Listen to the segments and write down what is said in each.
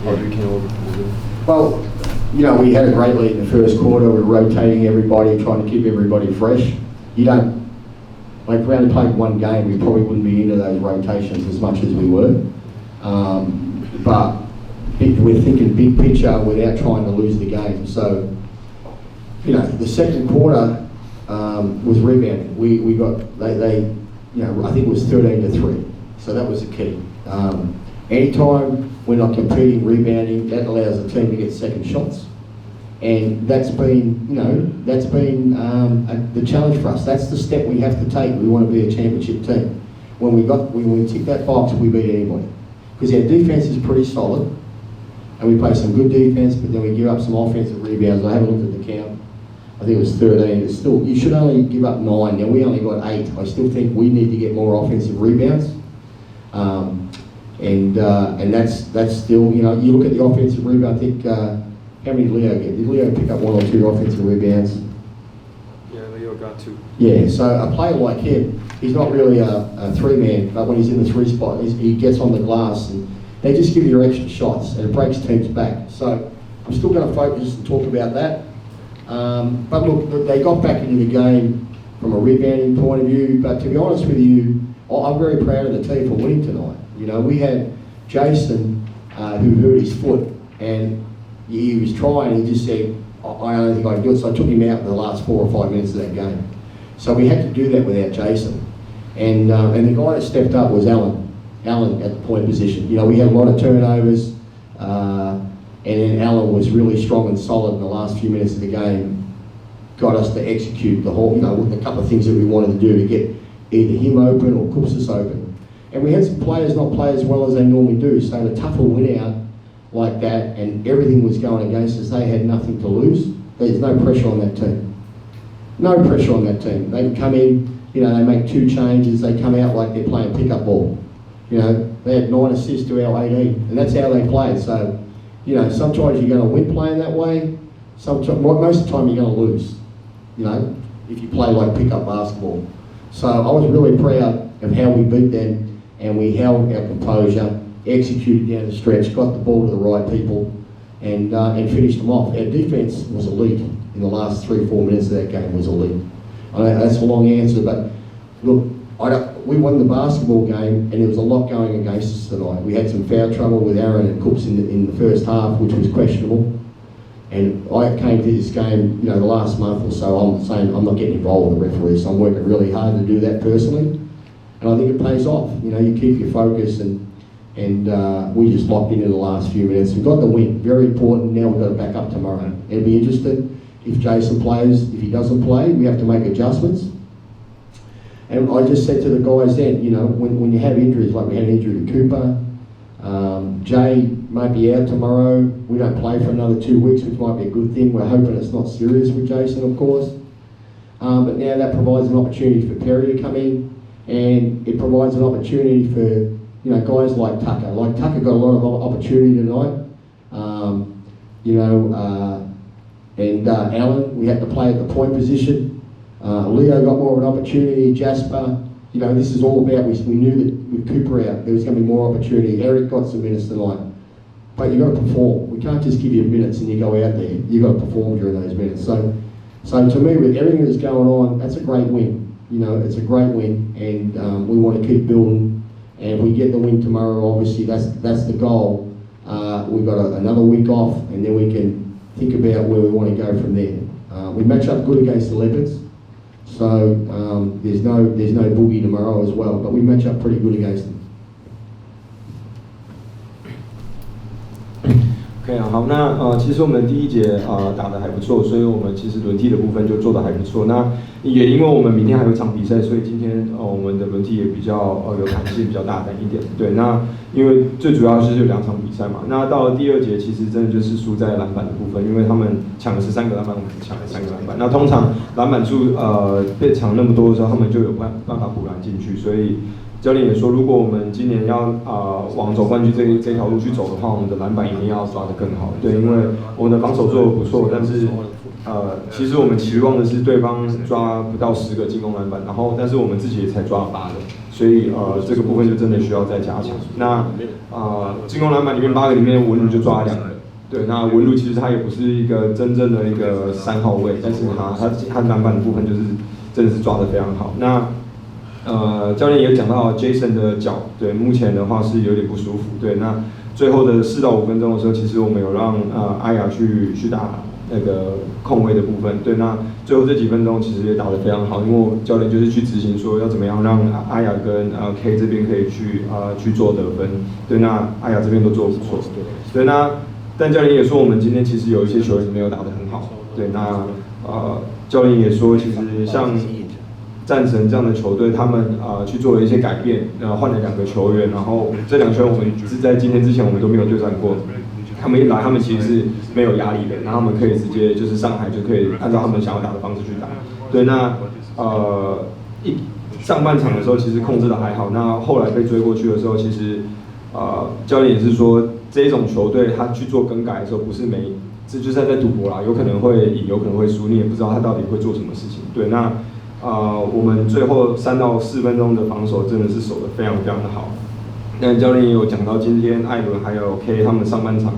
How do you came over from it? Well, you know, we had a great lead in the first quarter. We were rotating everybody, trying to keep everybody fresh. You don't, like, if we only played one game, we probably wouldn't be into those rotations as much as we were. But we're thinking big picture without trying to lose the game. So, you know, the second quarter was rebounding. We got, they, you know, I think it was 13-3. So that was the key. Anytime we're not competing, rebounding, that allows the team to get second shots. And that's been, you know, that's been the challenge for us. That's the step we have to take. We want to be a championship team. When we tick that box, we beat anybody. Because our defense is pretty solid, and we play some good defense, but then we give up some offensive rebounds. I haven't looked at the count. I think it was 13. It's still, you should only give up 9. Now we only got 8. I still think we need to get more offensive rebounds. And that's still, you know, you look at the offensive rebound. I think how many did Leo get? Did Leo pick up 1 or 2 offensive rebounds? Yeah, Leo got 2. Yeah, so a player like him, he's not really a 3-man, but when he's in the 3 spot, he gets on the glass and they just give you extra shots and it breaks teams back. So I'm still going to focus and talk about that. But look, they got back into the game from a rebounding point of view. But to be honest with you, I'm very proud of the team for winning tonight. You know, we had Jason who hurt his foot and he was trying. He just said, "I don't think I can do it." So I took him out in the last 4 or 5 minutes of that game. So we had to do that without Jason. And the guy that stepped up was Alan at the point position. You know, we had a lot of turnovers. And then Alan was really strong and solid in the last few minutes of the game, got us to execute the whole, you know, a couple of things that we wanted to do to get either him open or Kupsis open. And we had some players not play as well as they normally do, so the tougher win out like that and everything was going against us, they had nothing to lose. There's no pressure on that team. No pressure on that team. They can come in, you know, they make 2 changes, they come out like they're playing pickup ball. You know, they had 9 assists to our 18, and that's how they played. So, you know, sometimes you're going to win playing that way. Most of the time you're going to lose, you know, if you play like pickup basketball. So I was really proud of how we beat them and we held our composure, executed down the stretch, got the ball to the right people and finished them off. Our defense was elite in the last 3-4 minutes of that game was elite. I know that's a long answer, but look, we won the basketball game and there was a lot going against us tonight. We had some foul trouble with Aaron and Cooks in the first half, which was questionable. And I came to this game, you know, the last month or so, I'm saying I'm not getting involved with the referees, so I'm working really hard to do that personally. And I think it pays off. You know, you keep your focus and we just locked into the last few minutes and got the win. Very important. Now we've got to back up tomorrow. It'll be interesting if Jason plays. If he doesn't play, we have to make adjustments. And I just said to the guys then, you know, when you have injuries, like we had an injury to Cooper, Jay might be out tomorrow. We don't play for another 2 weeks, which might be a good thing. We're hoping it's not serious with Jason, of course. But now that provides an opportunity for Perry to come in, and it provides an opportunity for, you know, guys like Tucker. Like Tucker got a lot of opportunity tonight. You know, and Alan, we had to play at the point position. Leo got more of an opportunity. Jasper, you know, this is all about, we knew that with Cooper out, there was going to be more opportunity. Eric got some minutes tonight. But you've got to perform. We can't just give you minutes and you go out there. You've got to perform during those minutes. So to me, with everything that's going on, that's a great win. You know, it's a great win, and we want to keep building. And if we get the win tomorrow, obviously that's the goal. We've got another week off, and then we can think about where we want to go from there. We match up good against the Leopards. So there's no boogie tomorrow as well, but we match up pretty good against them. OK 好，那其实我们第一节打得还不错，所以我们其实轮替的部分就做得还不错。那也因为我们明天还有一场比赛，所以今天我们的轮替也比较有弹性，比较大胆一点。对，那因为最主要就是有2场比赛嘛。那到了第2节，其实真的就是输在篮板的部分，因为他们抢了13个篮板，我们抢了3个篮板。那通常篮板数被抢那么多的时候，他们就有办法补篮进去，所以。教练也说，如果我们今年要往总冠军这条路去走的话，我们的篮板一定要抓得更好。对，因为我们的防守做得不错，但是其实我们期望的是对方抓不到10个进攻篮板，然后但是我们自己也才抓了8个，所以这个部分就真的需要再加强。那进攻篮板里面8个里面文儒就抓了2个，对，那文儒其实他也不是一个真正的一个3号位，但是他篮板的部分就是真的是抓得非常好。那教练也讲到 Jason 的脚，对，目前的话是有点不舒服，对，那最后的4到5分钟的时候，其实我们有让阿雅去打那个控卫的部分，对，那最后这几分钟其实也打得非常好，因为教练就是去执行说要怎么样让阿雅跟K 这边可以去做得分，对，那阿雅这边都做得不错，对，那但教练也说我们今天其实有一些球员没有打得很好，对，那教练也说其实像战神这样的球队，他们去做了一些改变，换了2个球员，然后这2个球员我们是在今天之前我们都没有对战过。他们一来，他们其实是没有压力的，然后他们可以直接就是上台就可以按照他们想要打的方式去打。对，那上半场的时候其实控制的还好，那后来被追过去的时候，其实教练也是说这一种球队他去做更改的时候，不是这就是在赌博啦，有可能会赢，有可能会输，你也不知道他到底会做什么事情。对，那我们最后3到4分钟的防守真的是守得非常非常的好。那教练也有讲到，今天艾伦还有 K 他们上半场，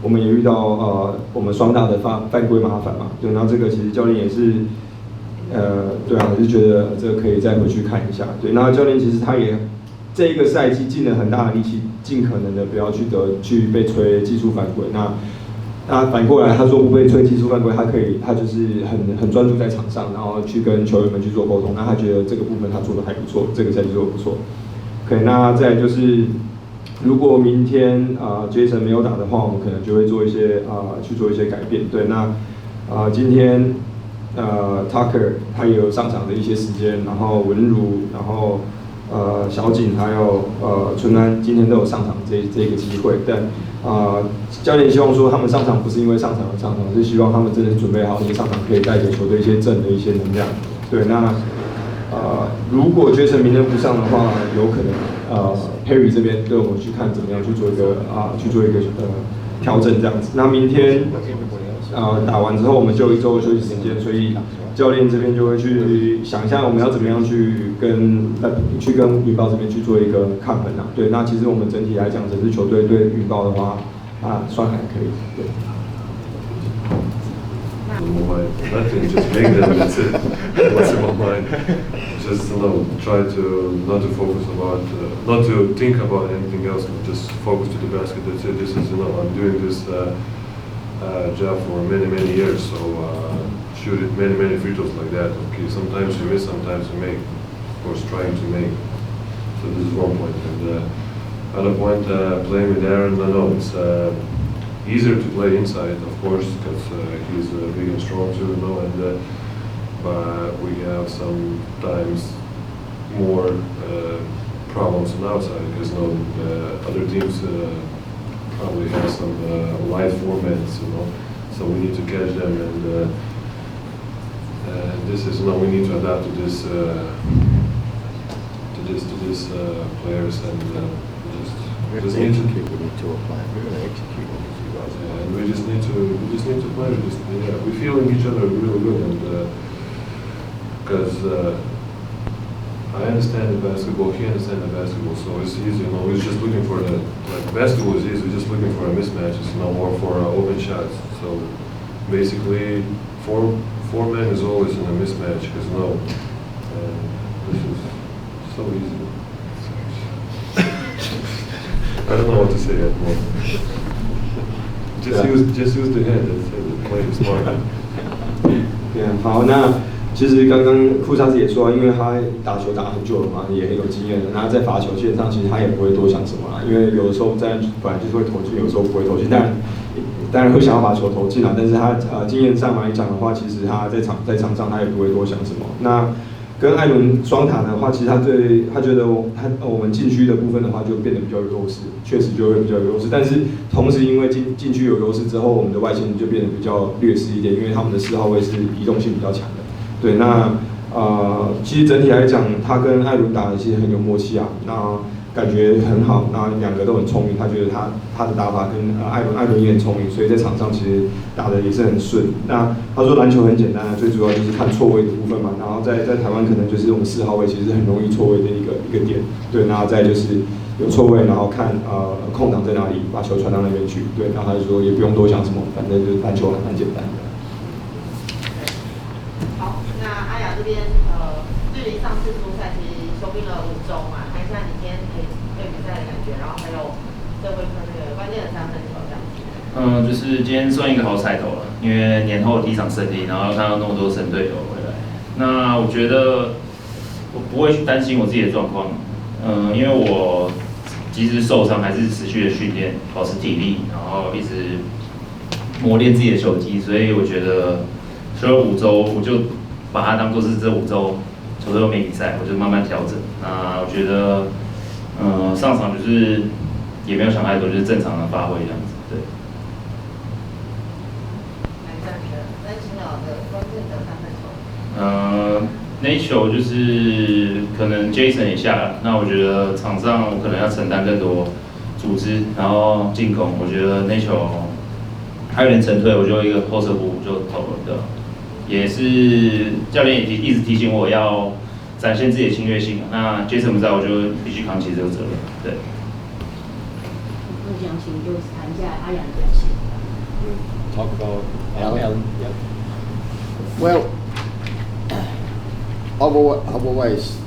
我们也遇到我们双大的犯规麻烦嘛，对，然后这个其实教练也是，对啊，我就觉得这个可以再回去看一下，对，然后教练其实他也这一个赛季尽了很大的力气，尽可能的不要去被吹技术犯规，那反过来他说不被吹技术犯规，他就是很专注在场上，然后去跟球员们去做沟通，那他觉得这个部分他做的还不错，这个赛季做的不错。OK， 那再来就是，如果明天Jason 没有打的话，我们可能就会做一些去做一些改变。对，那今天Tucker 他也有上场的一些时间，然后文儒，然后小景还有春安今天都有上场这个机会，但教练希望说他们上场不是因为上场而上场，是希望他们真的准备好，上场可以带给球队一些正的一些能量。对，那。如果Jason明天不上的话，有可能Perry 这边对我们去看怎么样去做一个调整这样子。那明天打完之后，我们就有1周的休息时间，所以教练这边就会去想一下我们要怎么样去跟云豹这边去做一个抗衡啊。对，那其实我们整体来讲，整支球队对云豹的话算还可以。对。Nothing, just make them, that's it. What's in my mind? Just try to not to focus about, not to think about anything else, but just focus to the basket. That's it. This is, I'm doing this job for many years, so shoot it many free throws like that. Okay, sometimes you miss, sometimes you make. Of course, trying to make. So this is one point. And other point, playing with Aaron, no, it's easier to play inside, of course, because he's big and strong too, and but we have sometimes more problems on outside because other teams probably have some wide formats, so we need to catch them, and this is we need to adapt to this players, and just need to apply. We're going to execute. And we just need to play. We feel in each other really good, and because I understand the basketball, he understands the basketball, so it's easy. We're just looking for basketball is easy. We're just looking for a mismatches, or for open shots. So basically, four men is always in a mismatch because this is so easy. I don't know what to say anymore. Just use the head and play smart. 对啊，好，那其实刚刚库萨斯也说，因为他打球打很久了嘛，也很有经验了。那在罚球线上，其实他也不会多想什么啦，因为有的时候本来就是会投进，有的时候不会投进。当然会想要把球投进啦，但是他经验上来讲的话，其实他在场上他也不会多想什么。那跟艾伦双塔的话，其实他觉得我们禁区的部分的话就变得比较有优势，确实就会比较有优势。但是同时因为禁区有优势之后，我们的外线就变得比较劣势一点，因为他们的4号位是移动性比较强的。对，那其实整体来讲，他跟艾伦打的其实很有默契啊。那感觉很好，那两个都很聪明，他觉得他的打法跟艾伦也很聪明，所以在场上其实打的也是很顺。那他说篮球很简单，最主要就是看错位的部分嘛。然后在台湾可能就是我们4号位其实很容易错位的一个点，对，然后再就是有错位，然后看空档在哪里，把球传到那边去，对，然后他就说也不用多想什么，反正就是篮球蛮简单的。好，那阿雅这边距离上次出赛其实休兵了5周嘛，看一下你今天对比赛的感觉，然后还有最后一分那个关键的3分球这样子。就是今天算一个好彩头了，因为年后第一场胜利，然后看到那么多神队友回来，那我觉得我不会去担心我自己的状况，因为我即使受伤还是持续的训练，保持体力，然后一直磨练自己的球技，所以我觉得休了5周，我就把它当作是这5周球队又没比赛，我就慢慢调整。那我觉得，上场就是也没有想太多，就是正常的发挥这样子，对。关键的3分球。那一球就是可能 Jason 也下了，那我觉得场上我可能要承担更多组织，然后进攻。我觉得那球还有点沉退，我就一个后撤步就投了，对。也是教练也一直提醒我要展现自己的侵略性。那 Jason 不在，我就必须扛起这个责任，对。我想请就谈一下阿雅的表现。Talk about Alan. Yeah. Well, I've always,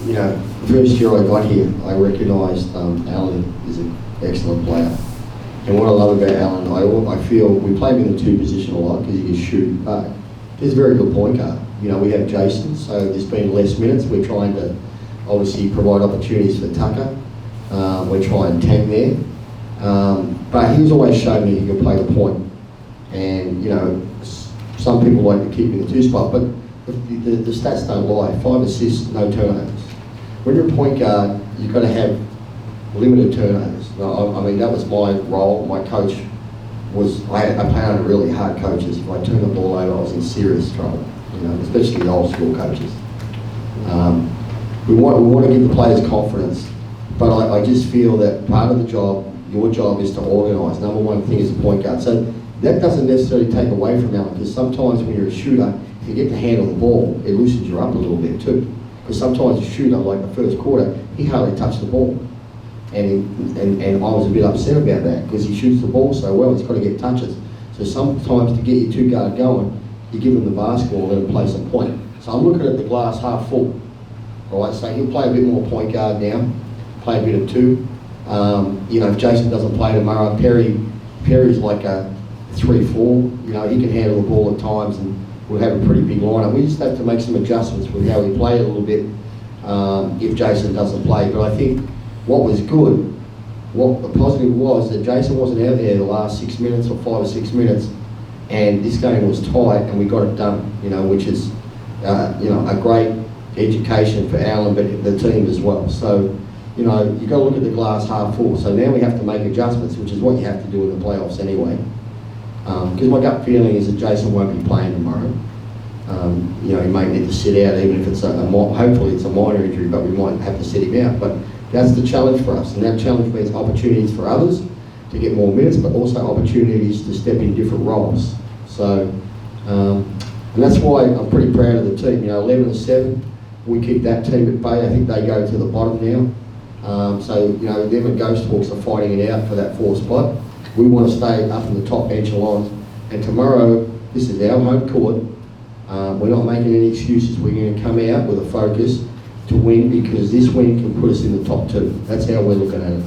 you know, the first year I got here, I recognised Alan is an excellent player. And what I love about Alan, I feel we play him in the 2 position a lot because he can shoot, but he's a very good point guard. You know, we have Jason, so there's been less minutes. We're trying to obviously provide opportunities for Tucker. We're trying Tang there. But he's always shown me he can play the point. And, you know, some people like to keep him in the 2 spot, but the stats don't lie. 5 assists, no turnovers. When you're a point guard, you've got to have limited turnovers. I mean, that was my role. My coach was, I played under really hard coaches. If I turned the ball over, I was in serious trouble, you know, especially the old school coaches. We want to give the players confidence, but I just feel that part of the job, your job is to organise. Number one thing is the point guard. So that doesn't necessarily take away from Alan, because sometimes when you're a shooter, if you get to handle the ball, it loosens you up a little bit too. Because sometimes a shooter, like the first quarter, he hardly touched the ball. And I was a bit upset about that, because he shoots the ball so well, he's got to get touches. So sometimes to get your 2 guard going, you give him the basketball and let him play some point. So I'm looking at the glass half full. All right, so he'll play a bit more point guard now, play a bit of 2. You know, if Jason doesn't play tomorrow, Perry's like a 3-4. You know, he can handle the ball at times, and we'll have a pretty big lineup. We just have to make some adjustments with how we play a little bit if Jason doesn't play. But I think what was good, what the positive was that Jason wasn't out there the last 6 minutes or 5 or 6 minutes, and this game was tight and we got it done. You know, which is you know, a great education for Alan, but the team as well. So, you know, you've got to look at the glass half full. So now we have to make adjustments, which is what you have to do in the playoffs anyway. Because my gut feeling is that Jason won't be playing tomorrow. You know, he may need to sit out, even if it's hopefully it's a minor injury, but we might have to sit him out. But that's the challenge for us, and that challenge means opportunities for others to get more minutes, but also opportunities to step in different roles. So, and that's why I'm pretty proud of the team. You know, 11-7, we keep that team at bay. I think they go to the bottom now. So, you know, them and Ghost Hawks are fighting it out for that 4th spot. We want to stay up in the top echelons. And tomorrow, this is our home court. We're not making any excuses. We're going to come out with a focus to win, because this win can put us in the top 2. That's how we're looking at it.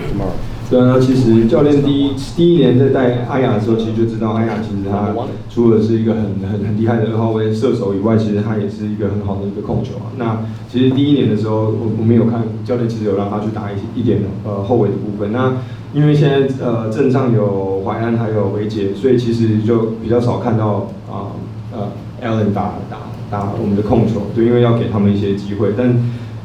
Tomorrow. 对啊，其实教练第一年在带阿雅的时候，其实就知道阿雅其实他除了是一个很厉害的2号位射手以外，其实他也是一个很好的一个控球啊。那其实第1年的时候，我们有看教练其实有让他去打一点后卫的部分。那因为现在阵上有怀安还有维杰，所以其实就比较少看到Alan 打我们的控球，对，因为要给他们一些机会。但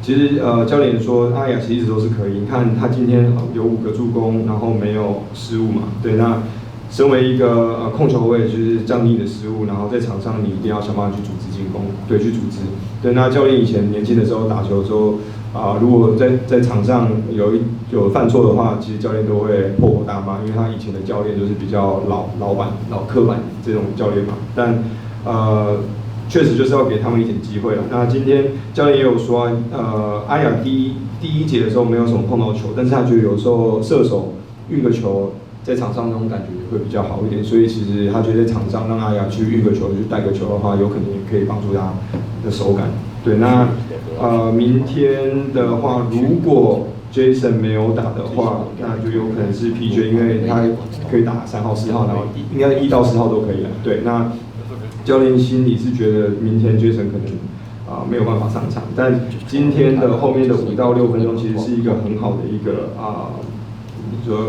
其实教练说阿雅其实一直都是可以，你看他今天有5个助攻，然后没有失误嘛，对，那身为一个控球位，就是降低你的失误，然后在场上你一定要想办法去组织进攻，对，去组织。对，那教练以前年轻的时候打球的时候，如果在场上有犯错的话，其实教练都会破口大骂，因为他以前的教练就是比较老刻板这种教练嘛。但确实就是要给他们一点机会了。那今天教练也有说，阿雅第一节的时候没有什么碰到球，但是他觉得有时候射手运个球在场上那种感觉会比较好一点，所以其实他觉得在场上让阿雅去运个球、去带个球的话，有可能也可以帮助他的手感。对，那明天的话，如果 Jason 没有打的话，那就有可能是 PJ， 因为他可以打3号、4号，然后应该1到10号都可以了。对，那教练心里是觉得明天 Jason 可能没有办法上场，但今天的后面的5到6分钟其实是一个很好的一个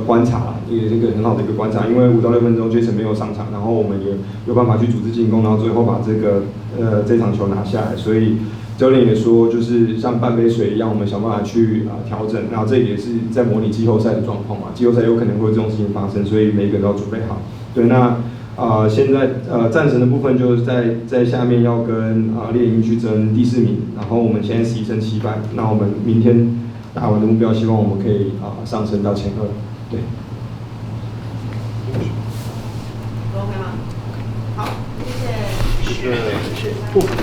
观察啦，也是一个很好的一个观察，因为5到6分钟 Jason 没有上场，然后我们也有办法去组织进攻，然后最后把这场球拿下来，所以教练也说，就是像半杯水一样，我们想办法去调整，然后这也是在模拟季后赛的状况嘛，季后赛有可能会有这种事情发生，所以每一个都要准备好。对，那现在战神的部分就是在下面要跟猎鹰去争第4名，然后我们现在11胜7败，那我们明天打完的目标，希望我们可以上升到前2。对。OK 吗？好，谢谢。谢谢。